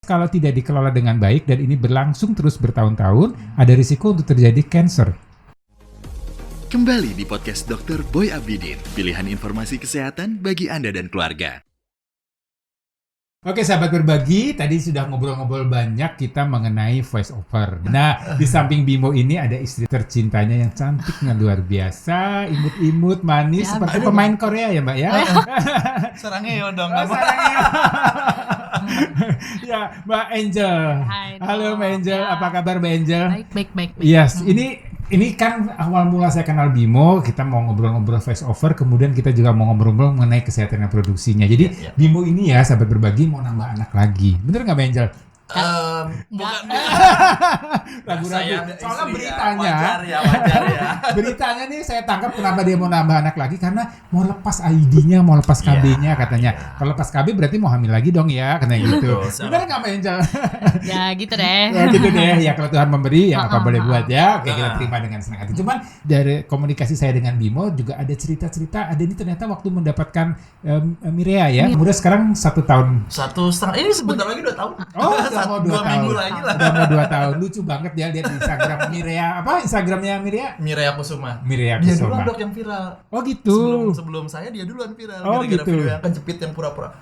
Kalau tidak dikelola dengan baik dan ini berlangsung terus bertahun-tahun, ada risiko untuk terjadi cancer. Kembali di podcast Dr. Boy Abidin, pilihan informasi kesehatan bagi Anda dan keluarga. Oke sahabat berbagi, tadi sudah ngobrol-ngobrol banyak kita mengenai voice over. Nah, di samping Bimo ini ada istri tercintanya yang cantiknya luar biasa, imut-imut, manis, ya, seperti pemain Korea ya Mbak ya? Sarangeo dong. Ya, Mbak Angel. Hai, halo Mbak Angel, ya. Apa kabar Mbak Angel? Baik. Yes, ini kan awal mula saya kenal Bimo, kita mau ngobrol-ngobrol voice over, kemudian kita juga mau ngobrol-ngobrol mengenai kesehatan reproduksinya. Jadi Bimo ini ya, sahabat berbagi, mau nambah anak lagi. Bener nggak Mbak Angel? Bukan. Ragu-ragu. Soalnya wajar ya. Beritanya nih saya tangkap kenapa dia mau nambah anak lagi, karena mau lepas ID-nya, mau lepas KB-nya katanya. Kalau lepas KB berarti mau hamil lagi dong ya, katanya gitu. Bener nggak Mbak Angel? Ya gitu deh. Ya kalau Tuhan memberi ya apa boleh buat ya. Oke, kita terima dengan senang hati. Cuman dari komunikasi saya dengan Bimo juga ada cerita-cerita, ada ini ternyata waktu mendapatkan Mirea ya. Kemudian sekarang 1 tahun. 1,5, ini sebentar lagi 2 tahun. Oh, mau 2 minggu lagi lah. Udah mau 2 tahun. Lucu banget ya lihat di Instagram Mirea. Apa Instagramnya Mirea? Mirea Kusuma. Mirea Dia Kusuma. duluan dok yang viral. Oh gitu. Sebelum saya dia duluan viral. Oh Gara-gara gitu. video yang kejepit yang pura-pura.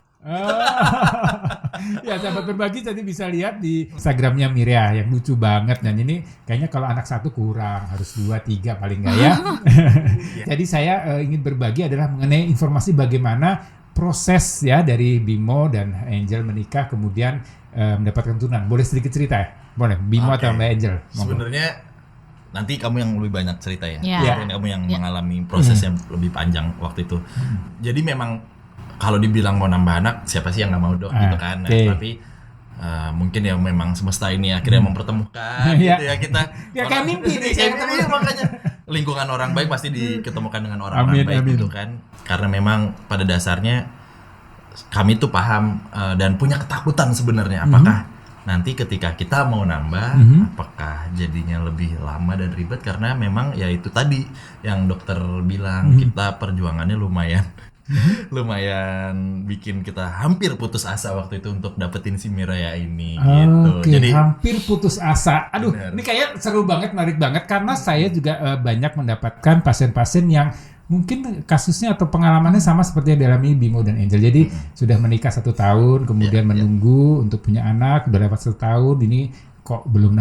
Ya sahabat berbagi tadi bisa lihat di Instagramnya Mirea yang lucu banget, dan ini kayaknya kalau anak 1 kurang, harus 2, 3 paling nggak ya. Jadi saya ingin berbagi adalah mengenai informasi bagaimana proses ya dari Bimo dan Angel menikah kemudian mendapatkan turunan. Boleh sedikit cerita ya? Boleh, Bimo atau Mbak Angel? Sebenarnya nanti kamu yang lebih banyak cerita ya. Kamu yang mengalami proses yang lebih panjang waktu itu. Jadi memang kalau dibilang mau nambah anak, siapa sih yang nggak mau dok gitu kan. Nah, tapi mungkin ya memang semesta ini akhirnya mempertemukan gitu ya kita. Ya kayak mimpi nih. Makanya lingkungan orang baik pasti diketemukan dengan orang-orang baik gitu kan. Karena memang pada dasarnya kami tuh paham dan punya ketakutan sebenarnya apakah nanti ketika kita mau nambah apakah jadinya lebih lama dan ribet, karena memang ya itu tadi yang dokter bilang kita perjuangannya lumayan bikin kita hampir putus asa waktu itu untuk dapetin si Mirea ini gitu. Jadi hampir putus asa. Aduh, ini kayak seru banget, menarik banget karena saya juga banyak mendapatkan pasien-pasien yang mungkin kasusnya atau pengalamannya sama seperti yang dialami Bimo dan Angel. Jadi sudah menikah 1 tahun, kemudian menunggu untuk punya anak, udah lewat 1 tahun, ini kok belum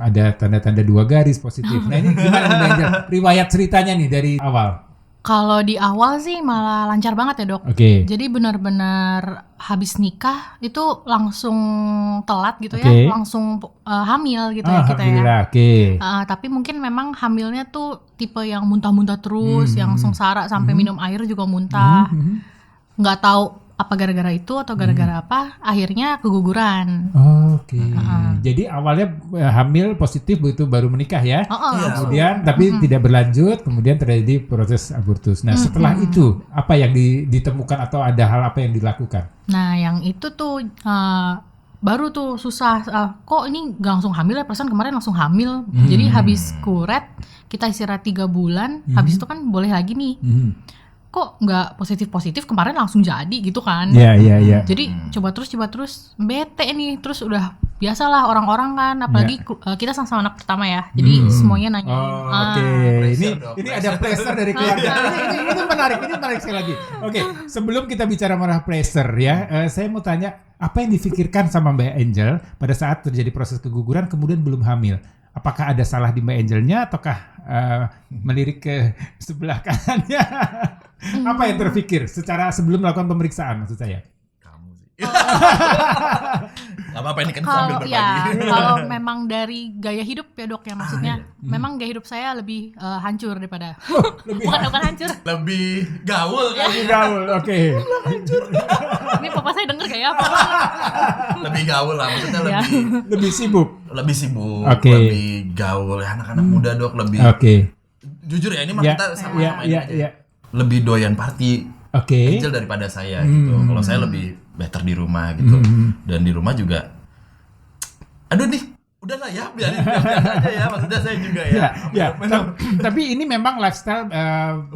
ada tanda-tanda 2 garis positif. Nah ini gimana nih Angel? Riwayat ceritanya nih dari awal. Kalau di awal sih malah lancar banget ya dok. Jadi benar-benar habis nikah itu langsung telat gitu ya, langsung hamil gitu ya kita ya. Tapi mungkin memang hamilnya tuh tipe yang muntah-muntah terus, yang sengsara sampai minum air juga muntah. Nggak tahu apa gara-gara itu atau gara-gara apa, akhirnya keguguran. Jadi awalnya hamil positif begitu baru menikah ya. Kemudian langsung. tapi tidak berlanjut, kemudian terjadi proses abortus. Nah setelah itu apa yang ditemukan atau ada hal apa yang dilakukan? Nah yang itu tuh baru tuh susah, kok ini gak langsung hamil ya, perasaan kemarin langsung hamil. Jadi habis kuret kita istirahat 3 bulan, habis itu kan boleh lagi nih. Kok nggak positif kemarin langsung jadi gitu kan. Iya. Jadi coba terus bete nih, terus udah biasalah orang-orang kan, apalagi kita sama anak pertama ya, jadi semuanya nanya. Ini ada pressure dari keluarga. Ini menarik sekali lagi. Sebelum kita bicara masalah pressure ya, saya mau tanya apa yang difikirkan sama Mbak Angel pada saat terjadi proses keguguran kemudian belum hamil? Apakah ada salah di Mbak Angelnya ataukah melirik ke sebelah kanannya? Apa yang terfikir secara sebelum melakukan pemeriksaan maksud saya? Kamu sih. Gak apa-apa, ini kan sambil berbagi. Kalau memang dari gaya hidup ya dok ya, maksudnya memang gaya hidup saya lebih hancur daripada bukan hancur, lebih gaul kan. Lebih gaul, hancur. Ini papa saya denger kayak apa? Lebih gaul lah, maksudnya lebih sibuk, lebih gaul ya, anak-anak muda dok lebih. Jujur ya, ini mah kita sama-sama lebih doyan party Angel daripada saya gitu. Kalau saya lebih better di rumah gitu. Dan di rumah juga aduh nih udahlah ya, biarin aja ya, maksudnya saya juga ya. Tapi ini memang lifestyle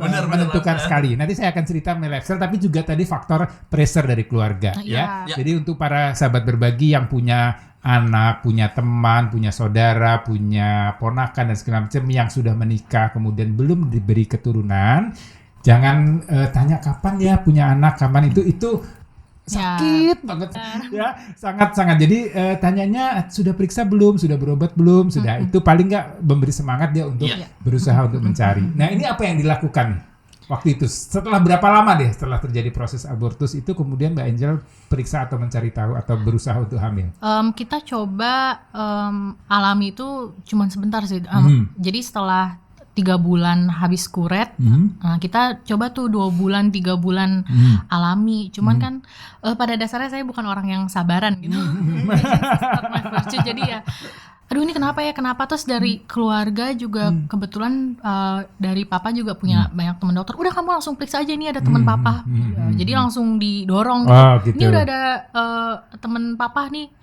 menentukan sekali. Nanti saya akan cerita mengenai lifestyle, tapi juga tadi faktor pressure dari keluarga, ya. Jadi untuk para sahabat berbagi yang punya anak, punya teman, punya saudara, punya ponakan dan segala macam yang sudah menikah kemudian belum diberi keturunan, jangan tanya kapan ya punya anak, kapan itu sakit banget ya, sangat. Jadi tanyanya sudah periksa belum, sudah berobat belum, sudah itu paling nggak memberi semangat dia untuk berusaha untuk mencari. Nah ini apa yang dilakukan waktu itu? Setelah berapa lama setelah terjadi proses abortus itu kemudian Mbak Angel periksa atau mencari tahu atau berusaha untuk hamil? Kita coba alami itu cuma sebentar sih. Jadi setelah 3 bulan habis kuret, kita coba tuh 2 bulan, 3 bulan alami. Cuman kan pada dasarnya saya bukan orang yang sabaran gitu. Jadi ya, aduh ini kenapa terus dari keluarga juga kebetulan dari papa juga punya banyak teman dokter. Udah kamu langsung periksa aja, ini ada teman papa. Jadi langsung didorong. Gitu. Ini udah ada teman papa nih.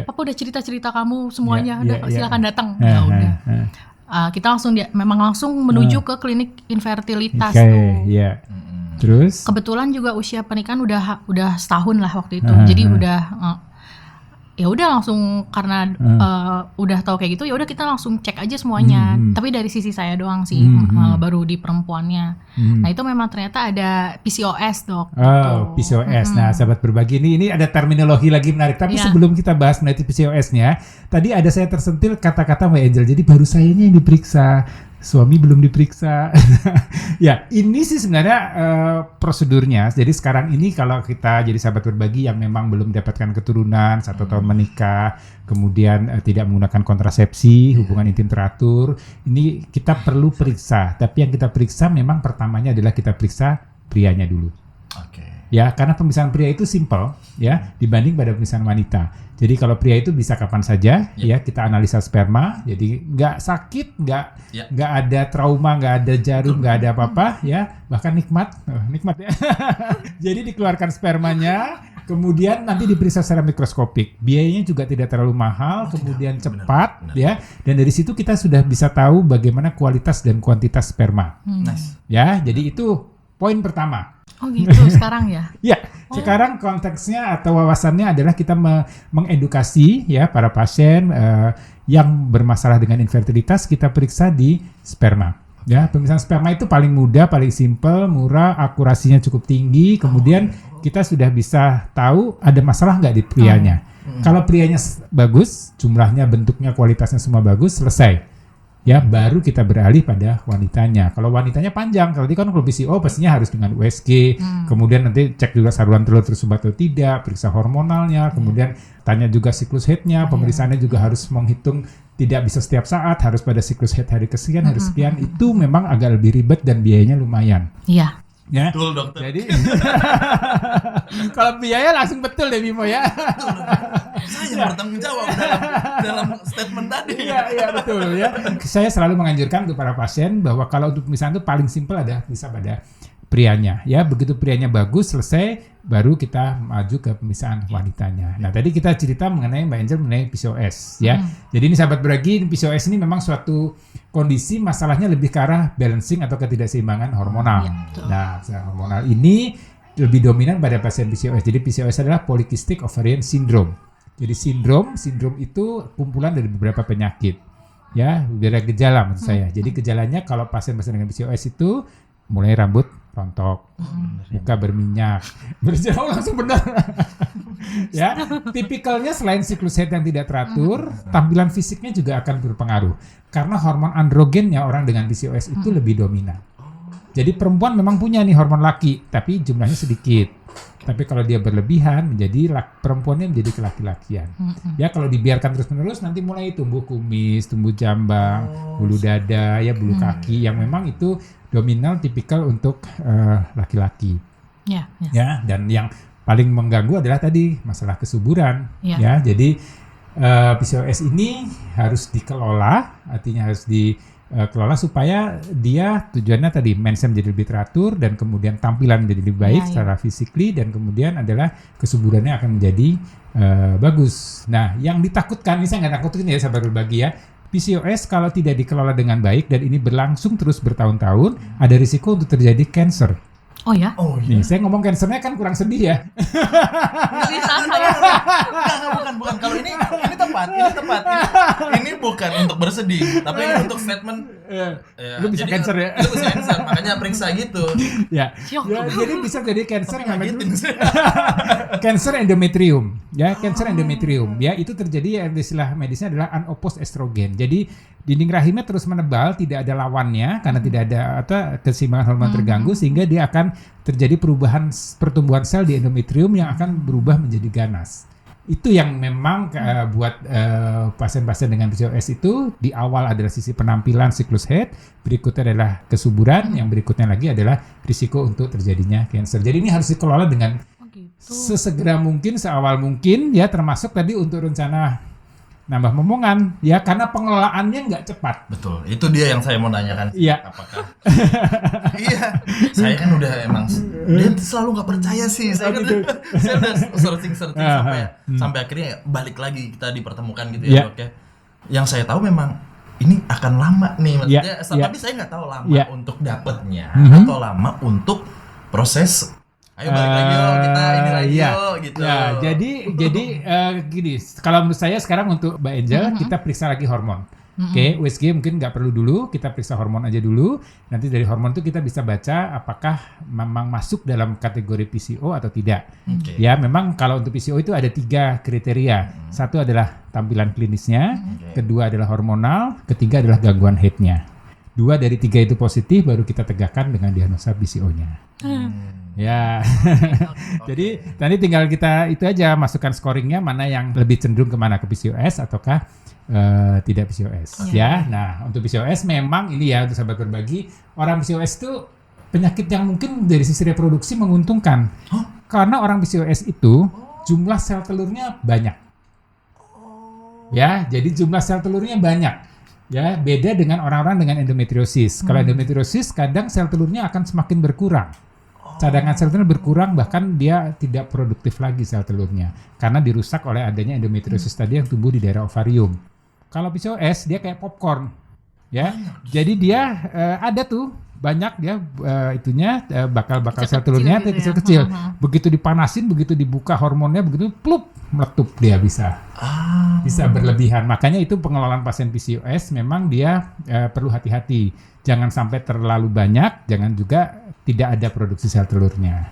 Papa udah cerita kamu semuanya. Udah silakan datang. Ya udah. Kita langsung langsung menuju ke klinik infertilitas tuh. Terus kebetulan juga usia pernikahan udah setahun lah waktu itu. Jadi udah ya udah langsung karena udah tahu kayak gitu, ya udah kita langsung cek aja semuanya. Tapi dari sisi saya doang sih, baru di perempuannya. Nah itu memang ternyata ada PCOS dok. PCOS. Nah sahabat berbagi ini ada terminologi lagi menarik. Tapi sebelum kita bahas mengenai PCOS-nya, tadi ada saya tersentil kata-kata Mbak Angel. Jadi baru sayanya yang diperiksa, suami belum diperiksa. Ya, ini sih sebenarnya prosedurnya. Jadi sekarang ini kalau kita jadi sahabat berbagi yang memang belum mendapatkan keturunan, 1 tahun menikah, kemudian tidak menggunakan kontrasepsi, hubungan intim teratur, ini kita perlu periksa. Tapi yang kita periksa memang pertamanya adalah kita periksa prianya dulu. Ya, karena pemeriksaan pria itu simple ya dibanding pada pemeriksaan wanita. Jadi kalau pria itu bisa kapan saja ya kita analisa sperma, jadi nggak sakit, nggak ada trauma, nggak ada jarum, nggak ada apa-apa ya, bahkan nikmat ya. Jadi dikeluarkan spermanya, kemudian nanti diperiksa secara mikroskopik. Biayanya juga tidak terlalu mahal, kemudian cepat ya. Dan dari situ kita sudah bisa tahu bagaimana kualitas dan kuantitas sperma. Ya, jadi itu poin pertama. Oh gitu sekarang ya? Ya, sekarang konteksnya atau wawasannya adalah kita mengedukasi ya para pasien yang bermasalah dengan infertilitas, kita periksa di sperma. Ya, pemeriksaan sperma itu paling mudah, paling simple, murah, akurasinya cukup tinggi. Kemudian kita sudah bisa tahu ada masalah nggak di prianya. Kalau prianya bagus, jumlahnya, bentuknya, kualitasnya semua bagus, selesai. Ya, baru kita beralih pada wanitanya. Kalau wanitanya panjang, kalau tadi kan kalau PCO pastinya harus dengan USG, kemudian nanti cek juga saluran telur tersumbat atau tidak, periksa hormonalnya, kemudian tanya juga siklus headnya, pemeriksaannya juga harus menghitung tidak bisa setiap saat, harus pada siklus head hari kesekian, hari sekian, itu memang agak lebih ribet dan biayanya lumayan. Iya. Ya. Betul dokter. Jadi kalau biaya langsung betul deh Bimo ya. Saya bertanggung jawab dalam statement tadi. Iya betul ya. Saya selalu menganjurkan untuk para pasien bahwa kalau untuk pemeriksaan itu paling simpel ada bisa pada prianya ya. Begitu prianya bagus selesai, baru kita maju ke pemeriksaan wanitanya. Nah tadi kita cerita mengenai Mbak Angel mengenai PCOS ya. Jadi ini sahabat berbagi, PCOS ini memang suatu kondisi masalahnya lebih ke arah balancing atau ketidakseimbangan hormonal. Nah hormonal ini lebih dominan pada pasien PCOS. Jadi PCOS adalah Polycystic Ovarian Syndrome. Jadi sindrom itu kumpulan dari beberapa penyakit. Ya, beberapa gejala menurut saya. Jadi gejalanya kalau pasien-pasien dengan PCOS itu mulai rambut rontok, muka berminyak, berjauh langsung benar. Ya, tipikalnya selain siklus head yang tidak teratur, tampilan fisiknya juga akan berpengaruh. Karena hormon androgennya orang dengan PCOS itu lebih dominan. Jadi perempuan memang punya nih hormon laki, tapi jumlahnya sedikit. Tapi kalau dia berlebihan, perempuannya menjadi kelaki-lakian. Ya kalau dibiarkan terus-menerus nanti mulai tumbuh kumis, tumbuh jambang, bulu dada, ya bulu kaki yang memang itu dominan tipikal untuk laki-laki. Ya, dan yang paling mengganggu adalah tadi masalah kesuburan. Ya, jadi PCOS ini harus dikelola, artinya harus kelola supaya dia tujuannya tadi mindset menjadi lebih teratur dan kemudian tampilan menjadi lebih baik secara physically dan kemudian adalah kesuburannya akan menjadi bagus. Nah, yang ditakutkan, ini saya nggak takutin ya sahabat berbagi ya, PCOS kalau tidak dikelola dengan baik dan ini berlangsung terus bertahun-tahun, ada risiko untuk terjadi cancer. Oh ya? Oh iya. Nih, saya ngomong cancernya kan kurang sedih ya. Bisa saya. Bukan. Kalau ini tepat. Ini bukan untuk bersedih, tapi ini untuk statement. Lu bisa cancer ya? Lu bisa cancer, makanya periksa gitu. Ya, jadi bisa jadi cancer namanya ngagetin sih. cancer endometrium. Ya, cancer endometrium. Ya, itu terjadi istilah medisnya adalah unopposed estrogen. Jadi dinding rahimnya terus menebal, tidak ada lawannya karena tidak ada keseimbangan hormon terganggu sehingga dia akan terjadi perubahan pertumbuhan sel di endometrium yang akan berubah menjadi ganas. Itu yang memang buat pasien-pasien dengan PCOS itu di awal adalah sisi penampilan siklus haid, berikutnya adalah kesuburan, yang berikutnya lagi adalah risiko untuk terjadinya cancer. Jadi ini harus dikelola dengan sesegera mungkin, seawal mungkin ya, termasuk tadi untuk rencana nambah momongan ya, karena pengelolaannya nggak cepat. Betul, itu dia yang saya mau tanyakan. Iya. Apakah? Iya, saya kan udah emang dia selalu nggak percaya sih. Saya udah searching sampai akhirnya balik lagi kita dipertemukan gitu ya dok ya. Yang saya tahu memang ini akan lama nih, maksudnya. Tapi saya nggak tahu lama untuk dapatnya atau lama untuk proses. Ayo balik lagi yuk, kita ini lagi yuk gitu. Ya, jadi gini, kalau menurut saya sekarang untuk Mbak Angel kita periksa lagi hormon. Oke, USG mungkin nggak perlu dulu, kita periksa hormon aja dulu. Nanti dari hormon itu kita bisa baca apakah memang masuk dalam kategori PCO atau tidak. Ya, memang kalau untuk PCO itu ada 3 kriteria. Satu adalah tampilan klinisnya, kedua adalah hormonal, ketiga adalah gangguan haidnya. 2 dari 3 itu positif, baru kita tegakkan dengan diagnosa PCO-nya. Ya, jadi nanti tinggal kita itu aja masukkan scoringnya mana yang lebih cenderung kemana, ke PCOS ataukah tidak PCOS ya. Nah, untuk PCOS memang ini ya, untuk sahabat berbagi, orang PCOS itu penyakit yang mungkin dari sisi reproduksi menguntungkan. Karena orang PCOS itu jumlah sel telurnya banyak. Ya, jadi jumlah sel telurnya banyak. Ya, beda dengan orang-orang dengan endometriosis. Kalau endometriosis kadang sel telurnya akan semakin berkurang. Cadangan sel telur berkurang, bahkan dia tidak produktif lagi sel telurnya karena dirusak oleh adanya endometriosis tadi yang tumbuh di daerah ovarium. Kalau PCOS dia kayak popcorn, ya. Jadi dia ada tuh banyak dia bakal sel telurnya kecil-kecil. Begitu dipanasin, begitu dibuka hormonnya, begitu plup meletup dia bisa berlebihan. Makanya itu pengelolaan pasien PCOS memang dia perlu hati-hati. Jangan sampai terlalu banyak, jangan juga tidak ada produksi sel telurnya.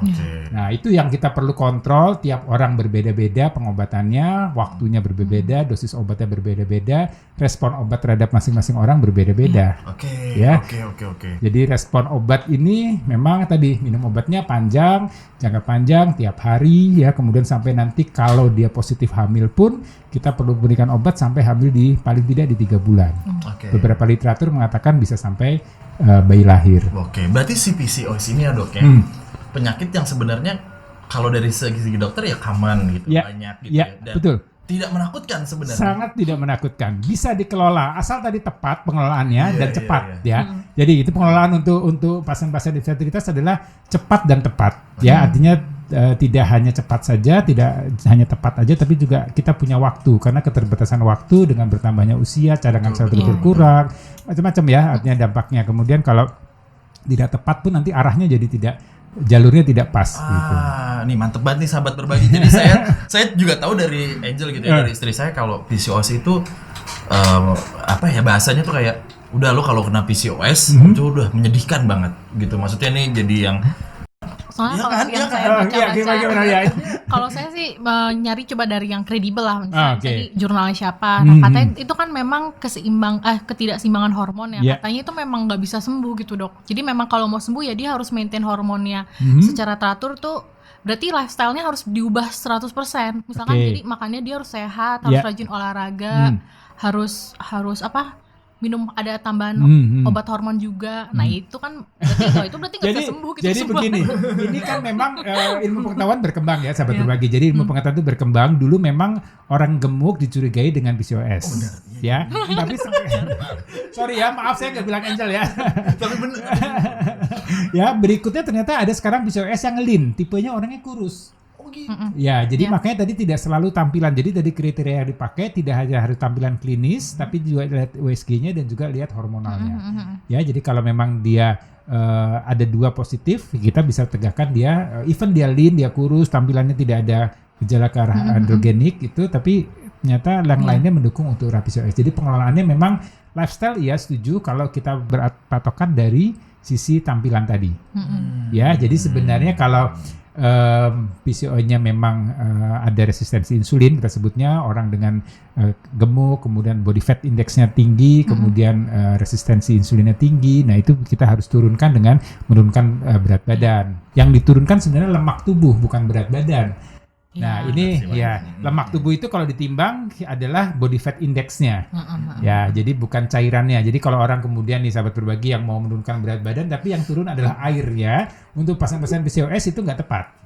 Nah, itu yang kita perlu kontrol. Tiap orang berbeda-beda pengobatannya, waktunya berbeda-beda, dosis obatnya berbeda-beda, respon obat terhadap masing-masing orang berbeda-beda. Oke. Jadi respon obat ini memang tadi minum obatnya panjang, jangka panjang tiap hari ya, kemudian sampai nanti kalau dia positif hamil pun kita perlu berikan obat sampai hamil di paling tidak di 3 bulan. Beberapa literatur mengatakan bisa sampai bayi lahir. Berarti si PCOS ini ya dok ya, penyakit yang sebenarnya kalau dari segi dokter ya common gitu, banyak gitu ya. Dan betul. Tidak menakutkan sebenarnya. Sangat tidak menakutkan. Bisa dikelola asal tadi tepat pengelolaannya dan cepat ya. Jadi itu pengelolaan untuk pasien-pasien infertilitas adalah cepat dan tepat ya. Artinya tidak hanya cepat saja, tidak hanya tepat aja, tapi juga kita punya waktu karena keterbatasan waktu dengan bertambahnya usia, cadangan sel telur berkurang, macam-macam ya. Artinya dampaknya. Kemudian kalau tidak tepat pun nanti arahnya jadi jalurnya tidak pas gitu. Nih mantep banget nih sahabat berbagi. Jadi saya juga tahu dari Angel gitu ya, dari istri saya, kalau PCOS itu bahasanya tuh kayak udah lo kalau kena PCOS itu udah menyedihkan banget gitu. Maksudnya nih jadi yang soalnya kalau yang saya baca-baca, kalau saya sih nyari coba dari yang kredibel lah, misalnya jadi jurnalnya siapa. Nah, katanya itu kan memang ketidakseimbangan hormon ya. Katanya itu memang nggak bisa sembuh gitu dok. Jadi memang kalau mau sembuh ya dia harus maintain hormonnya secara teratur tuh. Berarti lifestyle-nya harus diubah 100%. Misalkan jadi makannya dia harus sehat, harus rajin olahraga, harus minum ada tambahan obat hormon juga. Nah itu kan berarti nggak bisa sembuh gitu. Jadi semua. Begini, ini kan memang ilmu pengetahuan berkembang ya sahabat berbagi. Jadi ilmu pengetahuan itu berkembang. Dulu memang orang gemuk dicurigai dengan PCOS, ya. Tapi sorry ya, maaf saya nggak bilang Angel ya. Tapi bener. Ya berikutnya ternyata ada sekarang PCOS yang lean, tipenya orangnya kurus. Ya, jadi makanya tadi tidak selalu tampilan. Jadi dari kriteria yang dipakai tidak hanya harus tampilan klinis, tapi juga lihat USG-nya dan juga lihat hormonalnya. Ya, jadi kalau memang dia ada 2 positif, kita bisa tegakkan dia, even dia lean, dia kurus, tampilannya tidak ada gejala ke arah androgenik itu, tapi ternyata yang lainnya mendukung untuk PCOS. Jadi pengelolaannya memang lifestyle, ya setuju kalau kita berpatokan dari sisi tampilan tadi. Ya, jadi sebenarnya kalau PCO-nya memang ada resistensi insulin, kita sebutnya orang dengan gemuk, kemudian body fat index-nya tinggi, kemudian resistensi insulinnya tinggi. Nah itu kita harus turunkan dengan menurunkan berat badan. Yang diturunkan sebenarnya lemak tubuh, bukan berat badan. Nah ini ya lemak tubuh itu kalau ditimbang adalah body fat index-nya. Ya jadi bukan cairannya. Jadi kalau orang kemudian nih sahabat berbagi yang mau menurunkan berat badan tapi yang turun adalah airnya, untuk pasien-pasien PCOS itu nggak tepat.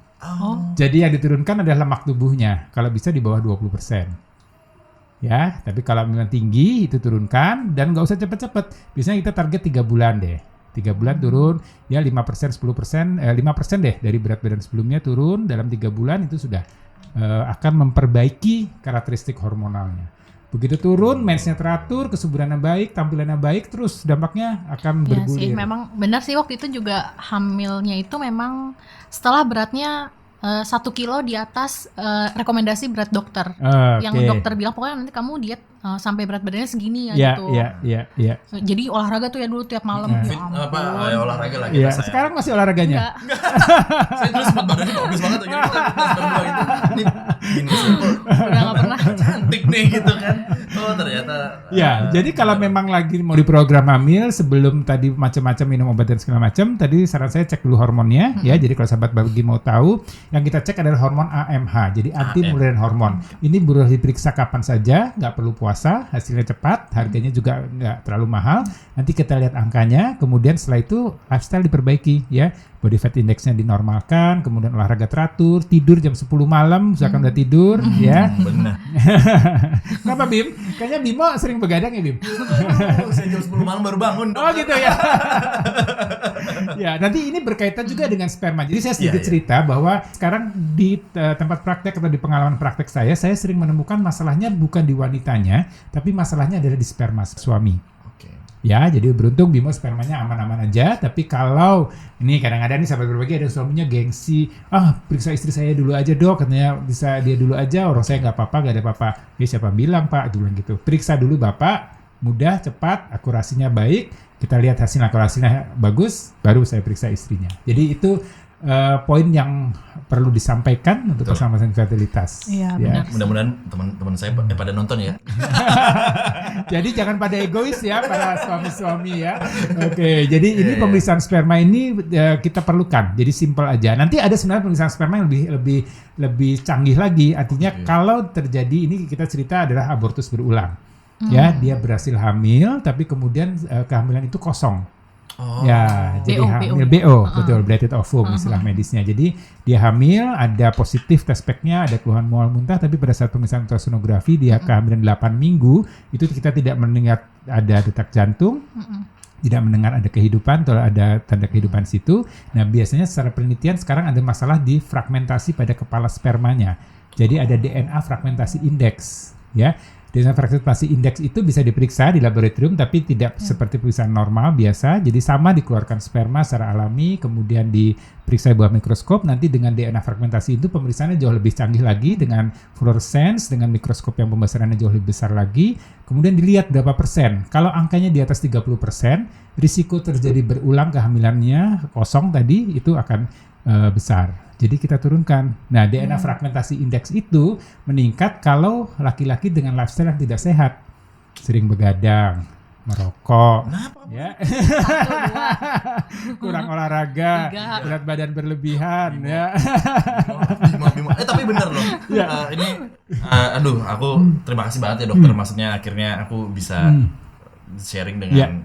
Jadi yang diturunkan adalah lemak tubuhnya. Kalau bisa di bawah 20%. Ya, tapi kalau memang tinggi itu turunkan dan nggak usah cepet-cepet. Biasanya kita target 3 bulan deh. 3 bulan turun, ya 5%, 10%, 5% deh dari berat badan sebelumnya turun dalam 3 bulan itu sudah akan memperbaiki karakteristik hormonalnya. Begitu turun, mensnya teratur, kesuburannya baik, tampilannya baik, terus dampaknya akan bergulir. Sih, memang benar sih waktu itu juga hamilnya itu memang setelah beratnya 1 kilo di atas rekomendasi berat dokter. Yang dokter bilang pokoknya nanti kamu diet sampai berat badannya segini ya gitu. Iya. Jadi olahraga tuh ya dulu tiap malam. Olahraga lagi. Iya, sekarang masih olahraganya. Saya dulu sempat badannya bagus banget gitu. Ini udah nggak pernah. Cantik nih gitu kan. Oh ternyata. Ya, jadi kalau memang lagi mau diprogram hamil sebelum tadi macam-macam minum obat dan segala macam, tadi saran saya cek dulu hormonnya ya. Jadi kalau sahabat bagi mau tahu, yang kita cek adalah hormon AMH. Jadi anti muliran hormon. Ini boleh diperiksa kapan saja, nggak perlu puasa, hasilnya cepat, harganya juga nggak terlalu mahal. Nanti kita lihat angkanya, kemudian setelah itu lifestyle diperbaiki ya. Body fat index-nya dinormalkan, kemudian olahraga teratur, tidur jam 10 malam, misalkan udah tidur ya. Benar. Kenapa Bim? Kayaknya Bimo sering begadang ya Bim? Saya jam 10 malam baru bangun. Oh gitu ya. Ya, nanti ini berkaitan juga dengan sperma. Jadi saya sedikit cerita bahwa sekarang di tempat praktek atau di pengalaman praktek saya sering menemukan masalahnya bukan di wanitanya, tapi masalahnya adalah di sperma suami. Ya, jadi beruntung Bimo spermanya aman-aman aja. Tapi kalau ini kadang-kadang nih sahabat berbagi ada suaminya gengsi, periksa istri saya dulu aja dok, katanya bisa dia dulu aja, orang saya nggak apa-apa, nggak ada apa-apa. Ya siapa bilang pak, itu bilang gitu. Periksa dulu bapak, mudah, cepat, akurasinya baik. Kita lihat hasil akurasinya bagus, baru saya periksa istrinya. Jadi itu poin yang perlu disampaikan untuk pasangan fertilitas. Iya, benar. Mudah-mudahan teman-teman saya pada nonton ya. Jadi jangan pada egois ya para suami-suami ya. Oke, jadi ini pemeriksaan sperma ini kita perlukan. Jadi simpel aja. Nanti ada sebenarnya pemeriksaan sperma yang lebih canggih lagi. Artinya kalau terjadi ini kita cerita adalah abortus berulang. Ya, dia berhasil hamil tapi kemudian kehamilan itu kosong. Ya, jadi hamil BO, betul, bleted ovum istilah medisnya. Jadi dia hamil, ada positif test pack-nya, ada keluhan mual muntah, tapi pada saat pemeriksaan ultrasonografi dia kehamilan 8 minggu, itu kita tidak mendengar ada detak jantung, tidak mendengar ada kehidupan atau ada tanda kehidupan situ. Nah, biasanya secara penelitian sekarang ada masalah di fragmentasi pada kepala spermanya. Jadi ada DNA fragmentasi indeks, ya. DNA fragmentasi indeks itu bisa diperiksa di laboratorium tapi tidak seperti pemeriksaan normal biasa. Jadi sama dikeluarkan sperma secara alami, kemudian diperiksa di bawah mikroskop. Nanti dengan DNA fragmentasi itu pemeriksaannya jauh lebih canggih lagi dengan fluorescence, dengan mikroskop yang pembesarannya jauh lebih besar lagi. Kemudian dilihat berapa persen. Kalau angkanya di atas 30%, risiko terjadi berulang kehamilannya kosong tadi itu akan besar. Jadi kita turunkan. Nah, DNA fragmentasi indeks itu meningkat kalau laki-laki dengan lifestyle yang tidak sehat. Sering begadang, merokok, ya. Kurang olahraga, berat badan berlebihan, ya. Bimo. Tapi bener loh. Ini, aku terima kasih banget ya dokter. Maksudnya akhirnya aku bisa sharing dengan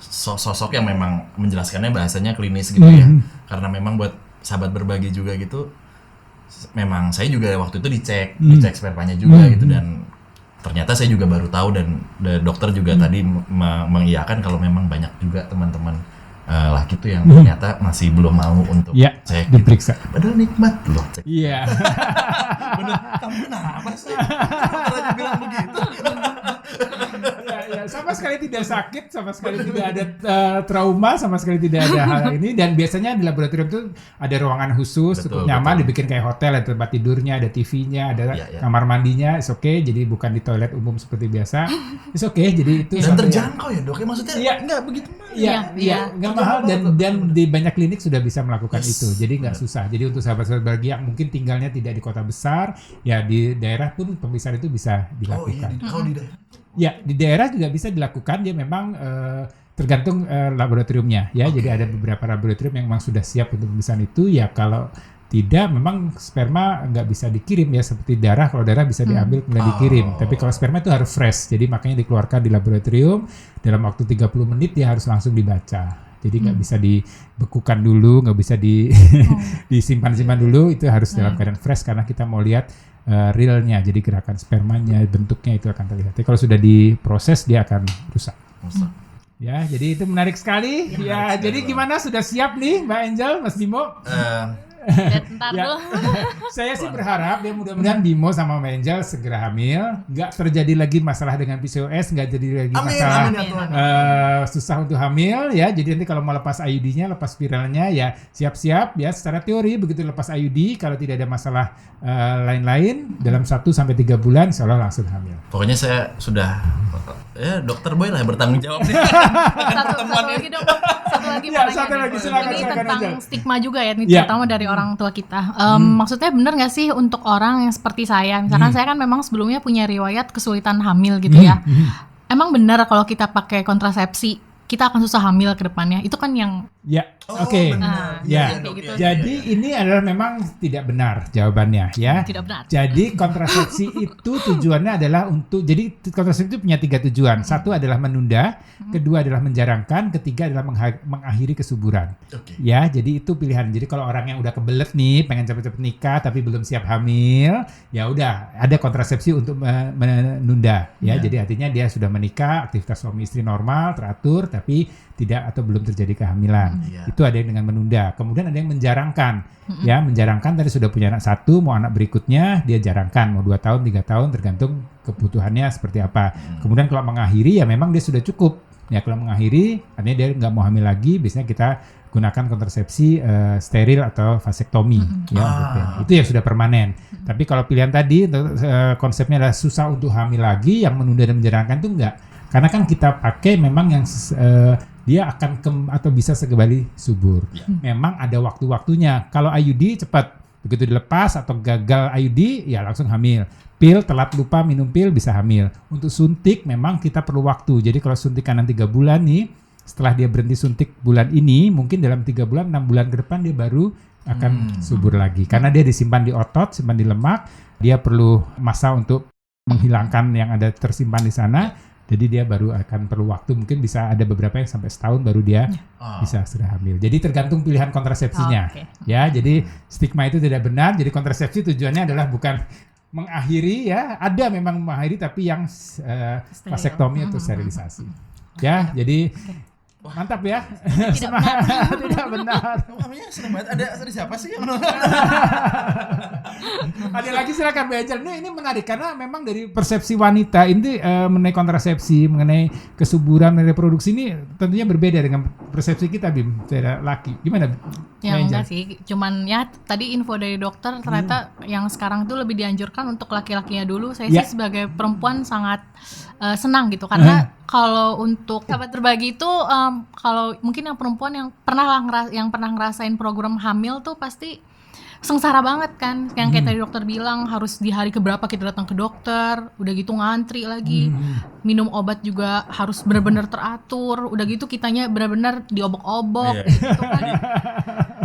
sosok yang memang menjelaskannya bahasanya klinis gitu ya. Karena memang buat sahabat berbagi juga gitu, memang saya juga waktu itu dicek spermanya juga gitu, dan ternyata saya juga baru tahu, dan dokter juga tadi mengiyakan kalau memang banyak juga teman-teman laki tuh yang ternyata masih belum mau untuk cek diperiksa. Gitu. Padahal nikmat loh cek. Iya. Bener, kamu kenapa sih? Dokter aja bilang begitu. Ya, sama sekali tidak sakit, sama sekali tidak ada trauma, sama sekali tidak ada hal ini. Dan biasanya di laboratorium itu ada ruangan khusus, cukup nyaman, dibikin kayak hotel, ada tempat tidurnya, ada TV-nya, ada kamar mandinya, it's okay. Jadi bukan di toilet umum seperti biasa, it's okay. Jadi itu dan terjangkau ya dok, maksudnya nggak begitu mahal. Iya, nggak mahal, dan di banyak klinik sudah bisa melakukan itu. Jadi nggak susah. Jadi untuk sahabat-sahabat berbagi yang mungkin tinggalnya tidak di kota besar, ya di daerah pun pemeriksaan itu bisa dilakukan. Kalau di daerah? Ya, di daerah juga bisa dilakukan. Dia memang tergantung laboratoriumnya ya. Jadi ada beberapa laboratorium yang memang sudah siap untuk pemeriksaan itu. Ya kalau tidak, memang sperma nggak bisa dikirim ya, seperti darah. Kalau darah bisa diambil kemudian dikirim. Tapi kalau sperma itu harus fresh. Jadi makanya dikeluarkan di laboratorium dalam waktu 30 menit dia harus langsung dibaca. Jadi nggak bisa dibekukan dulu, nggak bisa disimpan-simpan dulu. Itu harus dalam keadaan fresh karena kita mau lihat realnya, jadi gerakan spermanya, bentuknya itu akan terlihat. Tapi kalau sudah diproses dia akan rusak. Ya, jadi itu menarik sekali. Ya, jadi gimana, sudah siap nih Mbak Angel, Mas Bimo? Ntar dulu. Saya sih berharap ya mudah-mudahan Bimo sama Mbak Angel segera hamil, nggak terjadi lagi masalah dengan PCOS, nggak jadi lagi masalah susah untuk hamil ya. Jadi nanti kalau mau lepas IUD-nya, lepas spiralnya ya siap-siap ya. Secara teori begitu lepas IUD, kalau tidak ada masalah lain-lain dalam 1-3 bulan insya Allah langsung hamil. Pokoknya saya sudah dokter Boy lah yang bertanggung jawab nih. Satu lagi dong, satu lagi silakan, ini tentang aja. Stigma juga ya, terutama dari orang tua kita. Maksudnya benar nggak sih untuk orang yang seperti saya, misalkan saya kan memang sebelumnya punya riwayat kesulitan hamil gitu ya. Emang benar kalau kita pakai kontrasepsi kita akan susah hamil ke depannya? Itu kan yang Oke. Gitu. Jadi ini adalah memang tidak benar jawabannya ya. Tidak benar. Jadi kontrasepsi itu tujuannya adalah untuk, jadi kontrasepsi itu punya 3 tujuan. Satu adalah menunda, kedua adalah menjarangkan, ketiga adalah mengakhiri kesuburan. Ya, jadi itu pilihan. Jadi kalau orang yang udah kebelet nih, pengen cepet-cepet nikah tapi belum siap hamil, ya udah ada kontrasepsi untuk menunda ya. Jadi artinya dia sudah menikah, aktivitas suami istri normal, teratur, tapi tidak atau belum terjadi kehamilan. Itu ada yang dengan menunda. Kemudian ada yang menjarangkan. Ya, menjarangkan tadi sudah punya anak 1, mau anak berikutnya dia jarangkan, mau 2 tahun, 3 tahun tergantung kebutuhannya seperti apa. Kemudian kalau mengakhiri ya memang dia sudah cukup. Ya kalau mengakhiri artinya dia nggak mau hamil lagi, biasanya kita gunakan kontrasepsi steril atau vasektomi ya. Itu yang sudah permanen. Tapi kalau pilihan tadi konsepnya adalah susah untuk hamil lagi, yang menunda dan menjarangkan itu enggak. Karena kan kita pakai memang yang dia akan atau bisa kembali subur. Memang ada waktu-waktunya. Kalau IUD cepat, begitu dilepas atau gagal IUD ya langsung hamil. Pil telat lupa minum pil bisa hamil. Untuk suntik memang kita perlu waktu. Jadi kalau suntikan 3 bulan nih, setelah dia berhenti suntik bulan ini, mungkin dalam 3 bulan, 6 bulan ke depan dia baru akan subur lagi. Karena dia disimpan di otot, simpan di lemak, dia perlu masa untuk menghilangkan yang ada tersimpan di sana. Jadi dia baru akan perlu waktu, mungkin bisa ada beberapa yang sampai setahun baru dia bisa segera hamil. Jadi tergantung pilihan kontrasepsinya. Ya, jadi stigma itu tidak benar. Jadi kontrasepsi tujuannya adalah bukan mengakhiri ya, ada memang mengakhiri tapi yang vasektomi atau sterilisasi. Ya, jadi mantap ya. Tidak benar. Namanya seneng banget. Ada siapa sih yang ada lagi silakan Mbak Angel. Ini menarik karena memang dari persepsi wanita ini mengenai kontrasepsi, mengenai kesuburan, mengenai reproduksi ini tentunya berbeda dengan persepsi kita Bim, tidak laki. Gimana? Ya enggak sih, cuman ya tadi info dari dokter ternyata yang sekarang itu lebih dianjurkan untuk laki-lakinya dulu. Saya sih sebagai perempuan sangat senang gitu karena kalau untuk sahabat berbagi itu kalau mungkin yang perempuan yang pernah ngerasain program hamil tuh pasti sengsara banget kan, yang kayak tadi dokter bilang harus di hari keberapa kita datang ke dokter, udah gitu ngantri lagi, minum obat juga harus benar-benar teratur, udah gitu kitanya benar-benar diobok-obok gitu kan.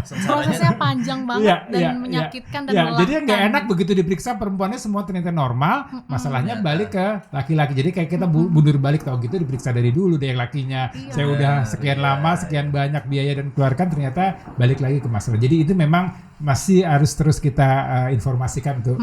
prosesnya panjang banget dan menyakitkan dan melelahkan. Jadi nggak enak begitu diperiksa perempuannya semua ternyata normal, masalahnya balik ke laki-laki. Jadi kayak kita mundur balik, tau gitu diperiksa dari dulu deh yang lakinya. Saya udah sekian lama, sekian banyak biaya dan keluarkan, ternyata balik lagi ke masalah. Jadi itu memang masih harus terus kita informasikan tuh.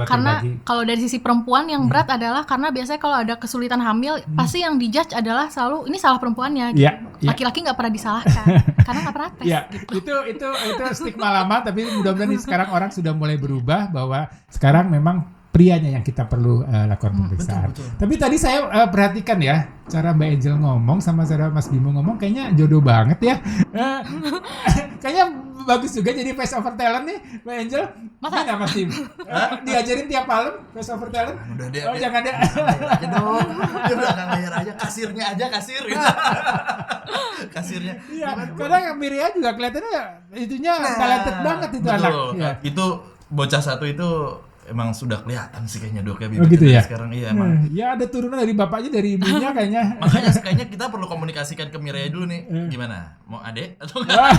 Karena kalau dari sisi perempuan yang berat adalah karena biasanya kalau ada kesulitan hamil pasti yang dijudge adalah selalu ini salah perempuannya. Laki-laki nggak pernah disalahkan karena nggak pernah tes. Gitu. Itu stigma lama, tapi mudah-mudahan sekarang orang sudah mulai berubah bahwa sekarang memang prianya yang kita perlu lakukan pemeriksaan. Betul. Tapi tadi saya perhatikan ya cara Mbak Angel ngomong sama cara Mas Bimo ngomong kayaknya jodoh banget ya. Kayaknya bagus juga jadi face over talent nih Mbak Angel. Mana Mas Bimo? Diajarin tiap malam face over talent? Udah dia. Jangan dia. Aja dong. Dia udah nggak bayar aja, kasirnya aja kasir gitu. Kasirnya. Iya, kadang Miria juga kelihatannya itunya talented banget itu anak. Itu bocah satu itu emang sudah kelihatan sih kayaknya Dok ya gitu ya? Sekarang emang. Ya ada turunan dari bapaknya, dari ibunya kayaknya. Makanya kayaknya kita perlu komunikasikan ke Mireya dulu nih. Gimana? Mau adek atau enggak?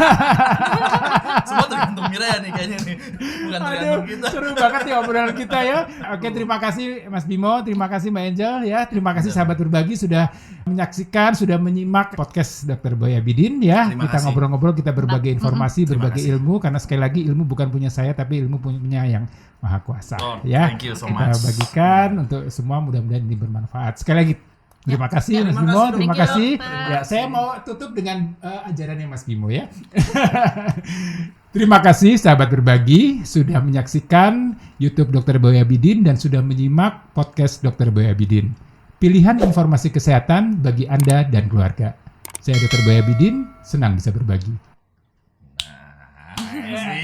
Semua tergantung Mireya nih kayaknya nih. Bukan tergantung kita. Seru banget nih obrolan kita ya. Oke, terima kasih Mas Bimo, terima kasih Mbak Angel ya. Terima kasih sahabat berbagi sudah menyaksikan, sudah menyimak podcast Dr. Boy Abidin ya. Kita ngobrol-ngobrol, kita berbagi informasi, berbagi ilmu, karena sekali lagi ilmu bukan punya saya tapi ilmu punya yang Maha Kuasa. Ya, thank you so kita bagikan untuk semua, mudah-mudahan ini bermanfaat. Sekali lagi terima kasih Mas Bimo, terima kasih. Ya, saya mau tutup dengan ajarannya Mas Bimo ya. Terima kasih sahabat berbagi sudah menyaksikan YouTube Dr. Boy Abidin dan sudah menyimak podcast Dr. Boy Abidin. Pilihan informasi kesehatan bagi Anda dan keluarga. Saya Dr. Boy Abidin, senang bisa berbagi. Nah,